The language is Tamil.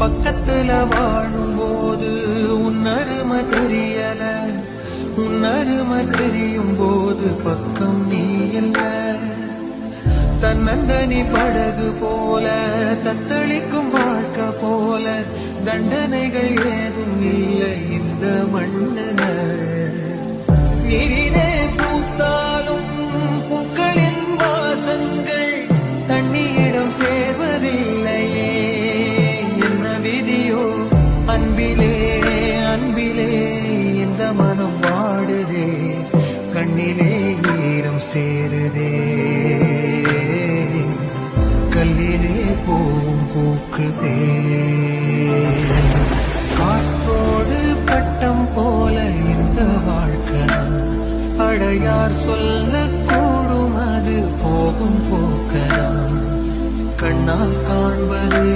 பக்கத்துல வாழும்போது உன்னருமை தெரியல, உன்னருமை தெரியும் போது பக்கம் நீ இல்ல. தன்னந்தனி படகு போல தத்தளிக்கும் வாழ்க்கை போல தண்டனைகள் ஏதும் இல்லை இந்த மண்ணுல. நீரிலே பூத்தாலும் பூக்களின் வாசங்கள் தண்ணியிடம் சேர்வதில்லையே. என்ன விதியோ அன்பிலே அன்பிலே இந்த மனம் வாடுதே, கண்ணிலே ஈரம் சேருதே, கல்லிலே பூவும் பூக்குதே. காற்றோடு பட்டம் போல இந்த வாழ்க்கை அடையார் சொல்லக்கூடும், அது போகும் போக்கலாம். கண்ணால் காண்பது